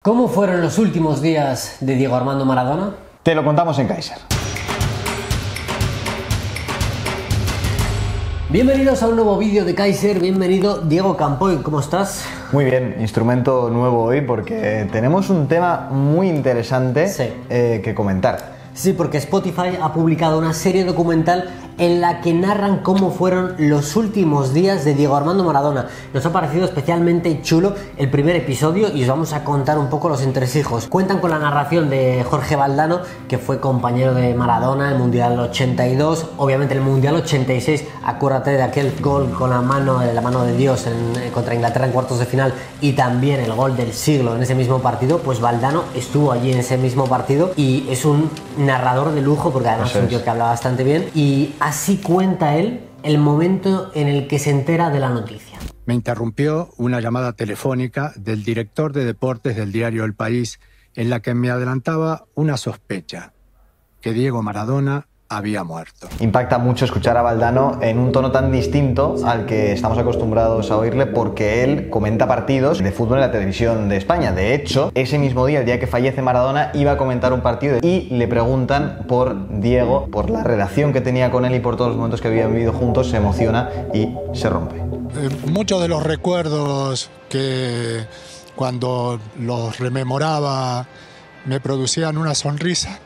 ¿Cómo fueron los últimos días de Diego Armando Maradona? Te lo contamos en Kaiser. Bienvenidos a un nuevo vídeo de Kaiser, bienvenido Diego Campoy, ¿cómo estás? Muy bien, instrumento nuevo hoy porque tenemos un tema muy interesante que comentar. Sí, porque Spotify ha publicado una serie documental en la que narran cómo fueron los últimos días de Diego Armando Maradona. Nos ha parecido especialmente chulo el primer episodio y os vamos a contar un poco los entresijos. Cuentan con la narración de Jorge Valdano, que fue compañero de Maradona en el Mundial 82, obviamente el Mundial 86, acuérdate de aquel gol con la mano de Dios contra Inglaterra en cuartos de final, y también el gol del siglo en ese mismo partido. Pues Valdano estuvo allí en ese mismo partido y es un narrador de lujo, porque además es un tío que habla bastante bien, y así cuenta él el momento en el que se entera de la noticia. Me interrumpió una llamada telefónica del director de deportes del diario El País, en la que me adelantaba una sospecha, que Diego Maradona había muerto. Impacta mucho escuchar a Valdano en un tono tan distinto al que estamos acostumbrados a oírle, porque él comenta partidos de fútbol en la televisión de España. De hecho, ese mismo día, el día que fallece Maradona, iba a comentar un partido y le preguntan por Diego, por la relación que tenía con él y por todos los momentos que habían vivido juntos. Se emociona y se rompe. Muchos de los recuerdos que cuando los rememoraba me producían una sonrisa.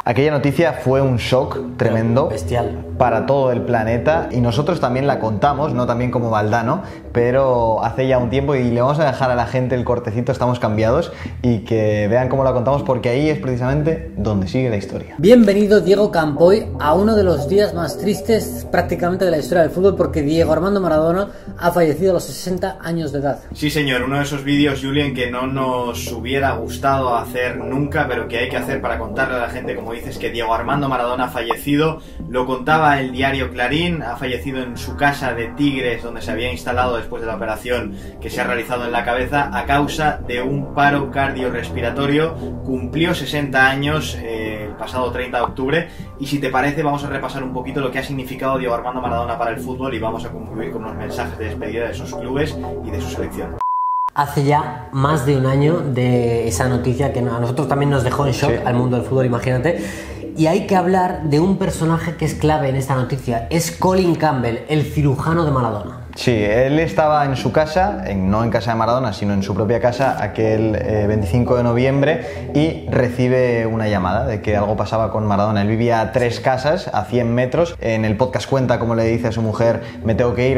Aquella noticia fue un shock tremendo, bestial, para todo el planeta, y nosotros también la contamos, no también como Valdano, pero hace ya un tiempo, y le vamos a dejar a la gente el cortecito, estamos cambiados, y que vean cómo la contamos, porque ahí es precisamente donde sigue la historia. Bienvenido Diego Campoy a uno de los días más tristes prácticamente de la historia del fútbol, porque Diego Armando Maradona ha fallecido a los 60 años de edad. Sí señor, uno de esos vídeos, Julien, que no nos hubiera gustado hacer nunca, pero que hay que hacer para contarle a la gente, como dices, que Diego Armando Maradona ha fallecido. Lo contaba el diario Clarín, ha fallecido en su casa de Tigres, donde se había instalado después de la operación que se ha realizado en la cabeza a causa de un paro cardiorrespiratorio. Cumplió 60 años el pasado 30 de octubre, y si te parece vamos a repasar un poquito lo que ha significado Diego Armando Maradona para el fútbol, y vamos a concluir con unos mensajes de despedida de sus clubes y de su selección. Hace ya más de un año de esa noticia que a nosotros también nos dejó en shock, al mundo del fútbol, imagínate. Y hay que hablar de un personaje que es clave en esta noticia. Es Colin Campbell, el cirujano de Maradona. Sí, él estaba en su casa, no en casa de Maradona, sino en su propia casa, aquel 25 de noviembre, y recibe una llamada de que algo pasaba con Maradona. Él vivía a 3 casas, a 100 metros. En el podcast cuenta cómo le dice a su mujer: me tengo que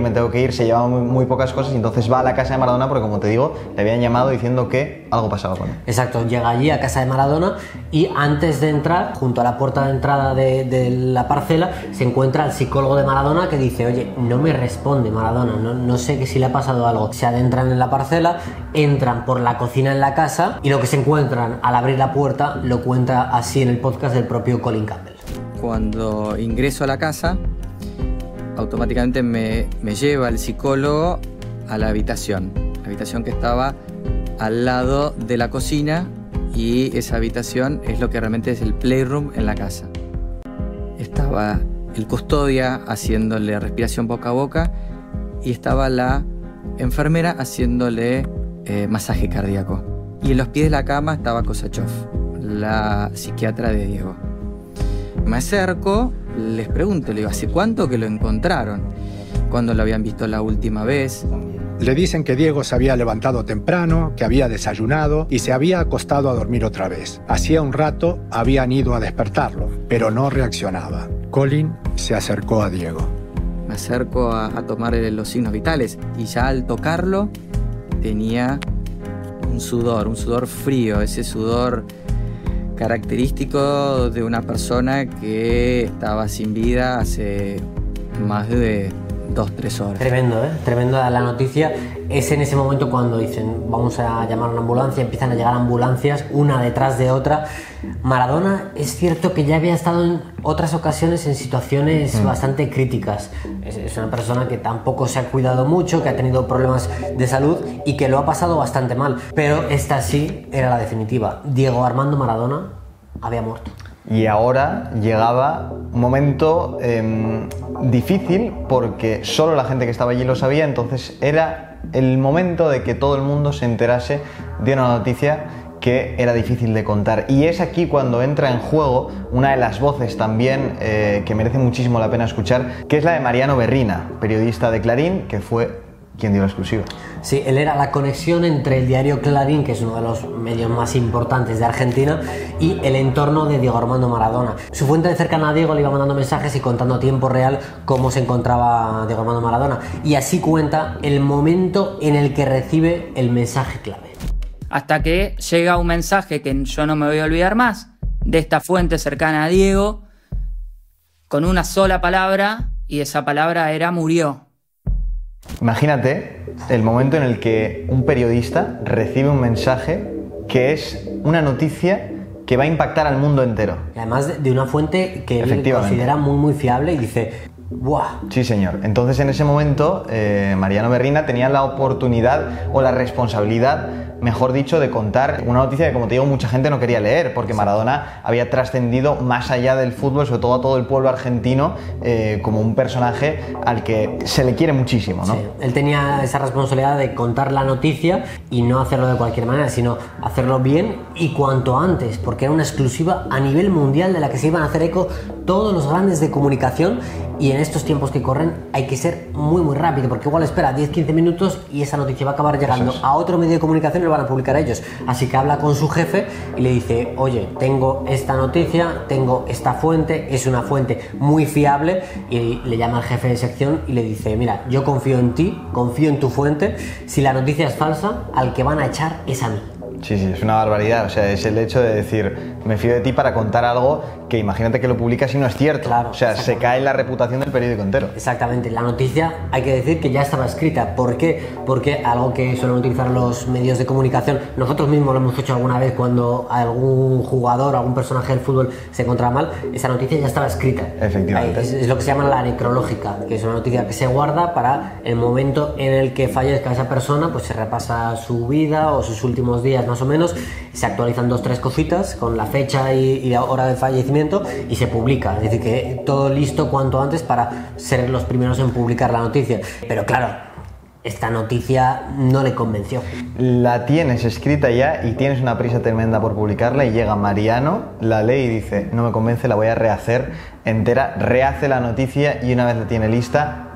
ir, se llevaban muy pocas cosas, y entonces va a la casa de Maradona porque, como te digo, le habían llamado diciendo que algo pasaba con él. Exacto, llega allí a casa de Maradona, y antes de entrar, junto a la puerta de entrada de la parcela, se encuentra el psicólogo de Maradona, que dice: oye, no me responde Maradona, no sé que si le ha pasado algo. Se adentran en la parcela, entran por la cocina en la casa, y lo que se encuentran al abrir la puerta lo cuenta así en el podcast del propio Colin Campbell. Cuando ingreso a la casa, automáticamente me lleva el psicólogo a la habitación que estaba al lado de la cocina, y esa habitación es lo que realmente es el playroom en la casa. Estaba el custodia haciéndole respiración boca a boca, y estaba la enfermera haciéndole masaje cardíaco. Y en los pies de la cama estaba Kosachov, la psiquiatra de Diego. Me acerco, les pregunto, le digo: ¿hace cuánto que lo encontraron? ¿Cuándo lo habían visto la última vez? Le dicen que Diego se había levantado temprano, que había desayunado y se había acostado a dormir otra vez. Hacía un rato habían ido a despertarlo, pero no reaccionaba. Colin se acercó a Diego. Me acerco a tomarle los signos vitales, y ya al tocarlo tenía un sudor frío, ese sudor característico de una persona que estaba sin vida hace más de 2-3 horas. Tremendo, tremenda la noticia. Es en ese momento cuando dicen: vamos a llamar a una ambulancia. Empiezan a llegar ambulancias una detrás de otra. Maradona, es cierto que ya había estado en otras ocasiones en situaciones bastante críticas. Es una persona que tampoco se ha cuidado mucho, que ha tenido problemas de salud y que lo ha pasado bastante mal, pero esta sí era la definitiva. Diego Armando Maradona había muerto. Y ahora llegaba un momento difícil porque solo la gente que estaba allí lo sabía, entonces era el momento de que todo el mundo se enterase de una noticia que era difícil de contar. Y es aquí cuando entra en juego una de las voces también que merece muchísimo la pena escuchar, que es la de Mariano Berrina, periodista de Clarín, que fue quien dio la exclusiva. Sí, él era la conexión entre el diario Clarín, que es uno de los medios más importantes de Argentina, y el entorno de Diego Armando Maradona. Su fuente cercana a Diego le iba mandando mensajes y contando a tiempo real cómo se encontraba Diego Armando Maradona. Y así cuenta el momento en el que recibe el mensaje clave. Hasta que llega un mensaje que yo no me voy a olvidar más, de esta fuente cercana a Diego, con una sola palabra, y esa palabra era murió. Imagínate el momento en el que un periodista recibe un mensaje que es una noticia que va a impactar al mundo entero. Y además de una fuente que él considera muy fiable y dice... ¡Buah! Sí, señor. Entonces, en ese momento, Mariano Berrina tenía la oportunidad o la responsabilidad, mejor dicho, de contar una noticia que, como te digo, mucha gente no quería leer, porque Maradona había trascendido más allá del fútbol, sobre todo a todo el pueblo argentino, como un personaje al que se le quiere muchísimo, ¿no? Sí, él tenía esa responsabilidad de contar la noticia y no hacerlo de cualquier manera, sino hacerlo bien y cuanto antes, porque era una exclusiva a nivel mundial de la que se iban a hacer eco todos los grandes de comunicación. Y en estos tiempos que corren hay que ser muy rápido, porque igual espera 10-15 minutos y esa noticia va a acabar llegando a otro medio de comunicación y lo van a publicar ellos. Así que habla con su jefe y le dice, oye, tengo esta noticia, tengo esta fuente, es una fuente muy fiable, y le llama al jefe de sección y le dice, mira, yo confío en ti, confío en tu fuente, si la noticia es falsa, al que van a echar es a mí. Sí, es una barbaridad, o sea, es el hecho de decir, me fío de ti para contar algo que imagínate que lo publicas y no es cierto. Claro, o sea, se cae la reputación del periódico entero. Exactamente, la noticia hay que decir que ya estaba escrita. ¿Por qué? Porque algo que suelen utilizar los medios de comunicación, nosotros mismos lo hemos hecho alguna vez cuando algún jugador, algún personaje del fútbol se encontraba mal, esa noticia ya estaba escrita. Efectivamente. Es lo que se llama la necrológica, que es una noticia que se guarda para el momento en el que fallezca esa persona, pues se repasa su vida o sus últimos días más o menos, se actualizan 2-3 cositas con la fecha y la hora de fallecimiento y se publica, es decir que todo listo cuanto antes para ser los primeros en publicar la noticia. Pero claro, esta noticia no le convenció. La tienes escrita ya y tienes una prisa tremenda por publicarla y llega Mariano, la lee y dice, no me convence, la voy a rehacer entera, rehace la noticia y una vez la tiene lista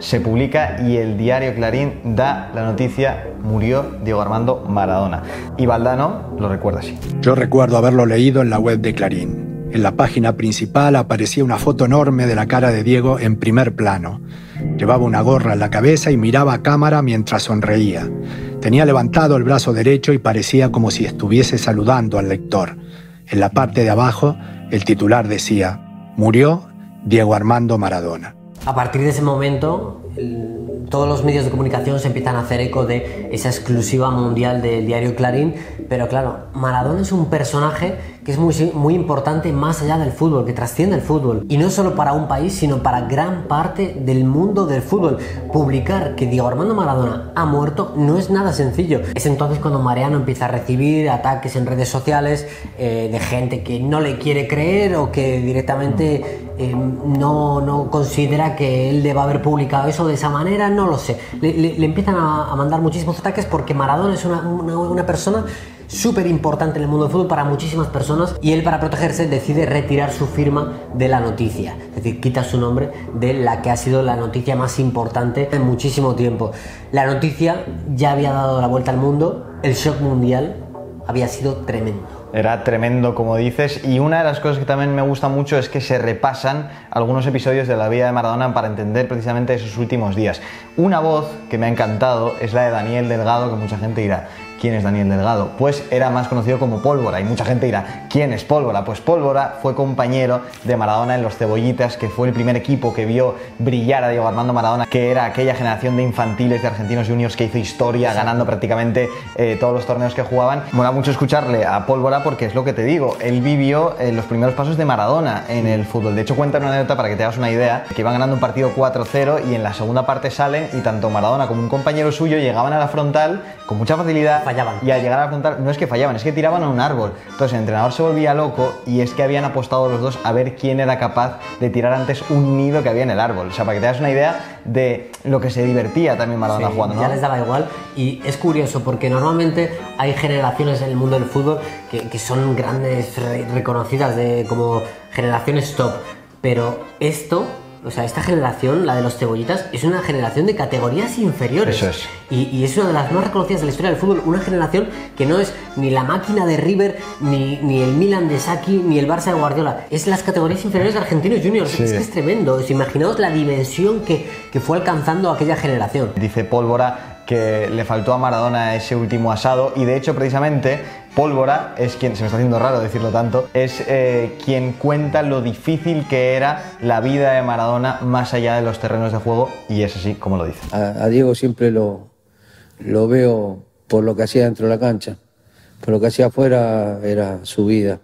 se publica y el diario Clarín da la noticia, murió Diego Armando Maradona. Y Valdano lo recuerda así. Yo recuerdo haberlo leído en la web de Clarín. En la página principal aparecía una foto enorme de la cara de Diego en primer plano. Llevaba una gorra en la cabeza y miraba a cámara mientras sonreía. Tenía levantado el brazo derecho y parecía como si estuviese saludando al lector. En la parte de abajo, el titular decía, murió Diego Armando Maradona. A partir de ese momento, todos los medios de comunicación se empiezan a hacer eco de esa exclusiva mundial del diario Clarín, pero claro, Maradona es un personaje que es muy importante más allá del fútbol, que trasciende el fútbol, y no solo para un país, sino para gran parte del mundo del fútbol. Publicar que Diego Armando Maradona ha muerto no es nada sencillo. Es entonces cuando Mariano empieza a recibir ataques en redes sociales de gente que no le quiere creer o que directamente no considera que él deba haber publicado eso de esa manera, no lo sé. Le empiezan a mandar muchísimos ataques porque Maradona es una persona súper importante en el mundo del fútbol para muchísimas personas, y él, para protegerse, decide retirar su firma de la noticia, es decir, quita su nombre de la que ha sido la noticia más importante en muchísimo tiempo. La noticia ya había dado la vuelta al mundo, el shock mundial había sido tremendo. Era tremendo, como dices, y una de las cosas que también me gusta mucho es que se repasan algunos episodios de la vida de Maradona para entender precisamente esos últimos días. Una voz que me ha encantado es la de Daniel Delgado, que mucha gente dirá, ¿quién es Daniel Delgado? Pues era más conocido como Pólvora, y mucha gente dirá, ¿quién es Pólvora? Pues Pólvora fue compañero de Maradona en los Cebollitas, que fue el primer equipo que vio brillar a Diego Armando Maradona, que era aquella generación de infantiles de Argentinos Juniors que hizo historia, ganando prácticamente todos los torneos que jugaban. Mola mucho escucharle a Pólvora porque es lo que te digo, él vivió los primeros pasos de Maradona en el fútbol. De hecho, cuenta una anécdota para que te hagas una idea, que iban ganando un partido 4-0 y en la segunda parte salen y tanto Maradona como un compañero suyo llegaban a la frontal con mucha facilidad fallaban. Y al llegar a apuntar, no es que fallaban, es que tiraban a un árbol. Entonces el entrenador se volvía loco y es que habían apostado los dos a ver quién era capaz de tirar antes un nido que había en el árbol. O sea, para que te hagas una idea de lo que se divertía también Maradona jugando, ¿no? Ya les daba igual. Y es curioso porque normalmente hay generaciones en el mundo del fútbol que son grandes, reconocidas como generaciones top. Pero esto, o sea, esta generación, la de los cebollitas, es una generación de categorías inferiores. Eso es. Y es una de las más reconocidas de la historia del fútbol. Una generación que no es ni la máquina de River, ni el Milan de Sacchi, ni el Barça de Guardiola. Es las categorías inferiores de Argentinos Juniors. Sí. Es que es tremendo. Imaginaos la dimensión que fue alcanzando aquella generación. Dice Pólvora que le faltó a Maradona ese último asado y de hecho precisamente Pólvora es quien, se me está haciendo raro decirlo tanto, es quien cuenta lo difícil que era la vida de Maradona más allá de los terrenos de juego y es así como lo dice. A Diego siempre lo veo por lo que hacía dentro de la cancha, por lo que hacía afuera era su vida.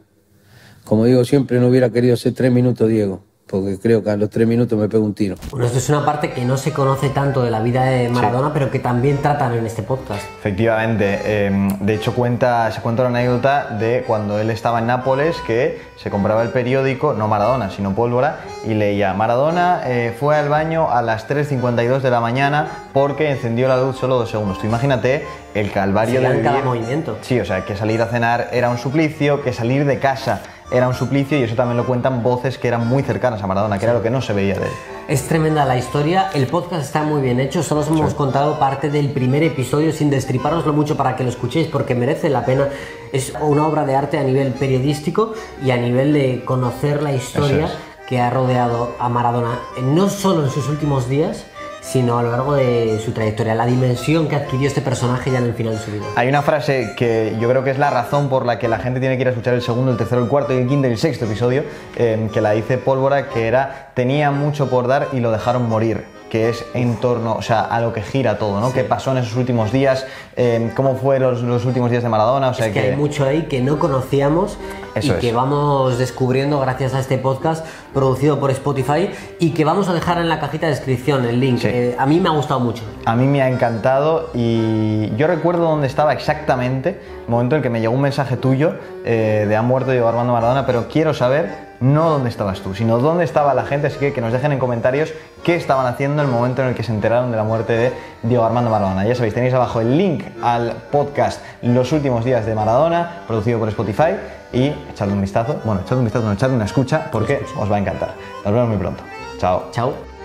Como digo, siempre no hubiera querido hacer 3 minutos Diego, porque creo que a los 3 minutos me pego un tiro. Bueno, esto es una parte que no se conoce tanto de la vida de Maradona, pero que también tratan en este podcast. Efectivamente, de hecho se cuenta una anécdota de cuando él estaba en Nápoles, que se compraba el periódico, no Maradona, sino Pólvora, y leía: Maradona fue al baño a las 3:52 de la mañana porque encendió la luz solo 2 segundos. Tú imagínate el calvario de cada movimiento. Sí, o sea, que salir a cenar era un suplicio, que salir de casa era un suplicio, y eso también lo cuentan voces que eran muy cercanas a Maradona, que era lo que no se veía de él. Es tremenda la historia, el podcast está muy bien hecho, solo os hemos contado parte del primer episodio sin destriparoslo mucho para que lo escuchéis porque merece la pena. Es una obra de arte a nivel periodístico y a nivel de conocer la historia que ha rodeado a Maradona, no solo en sus últimos días, sino a lo largo de su trayectoria, la dimensión que adquirió este personaje ya en el final de su vida. Hay una frase que yo creo que es la razón por la que la gente tiene que ir a escuchar el segundo, el tercero, el cuarto, y el quinto y el sexto episodio, que la dice Pólvora, que era: tenía mucho por dar y lo dejaron morir, que es en torno, o sea, a lo que gira todo, ¿no? Sí. ¿Qué pasó en esos últimos días? ¿Cómo fueron los últimos días de Maradona? O sea, es que hay mucho ahí que no conocíamos que vamos descubriendo gracias a este podcast producido por Spotify y que vamos a dejar en la cajita de descripción el link. Sí. A mí me ha gustado mucho. A mí me ha encantado y yo recuerdo dónde estaba exactamente, el momento en que me llegó un mensaje tuyo de ha muerto Diego Armando Maradona, pero quiero saber no dónde estabas tú, sino dónde estaba la gente, así que nos dejen en comentarios qué estaban haciendo en el momento en el que se enteraron de la muerte de Diego Armando Maradona. Ya sabéis, tenéis abajo el link al podcast Los últimos días de Maradona, producido por Spotify, y echadle un vistazo, echadle una escucha porque os va a encantar. Nos vemos muy pronto. Chao. Chao.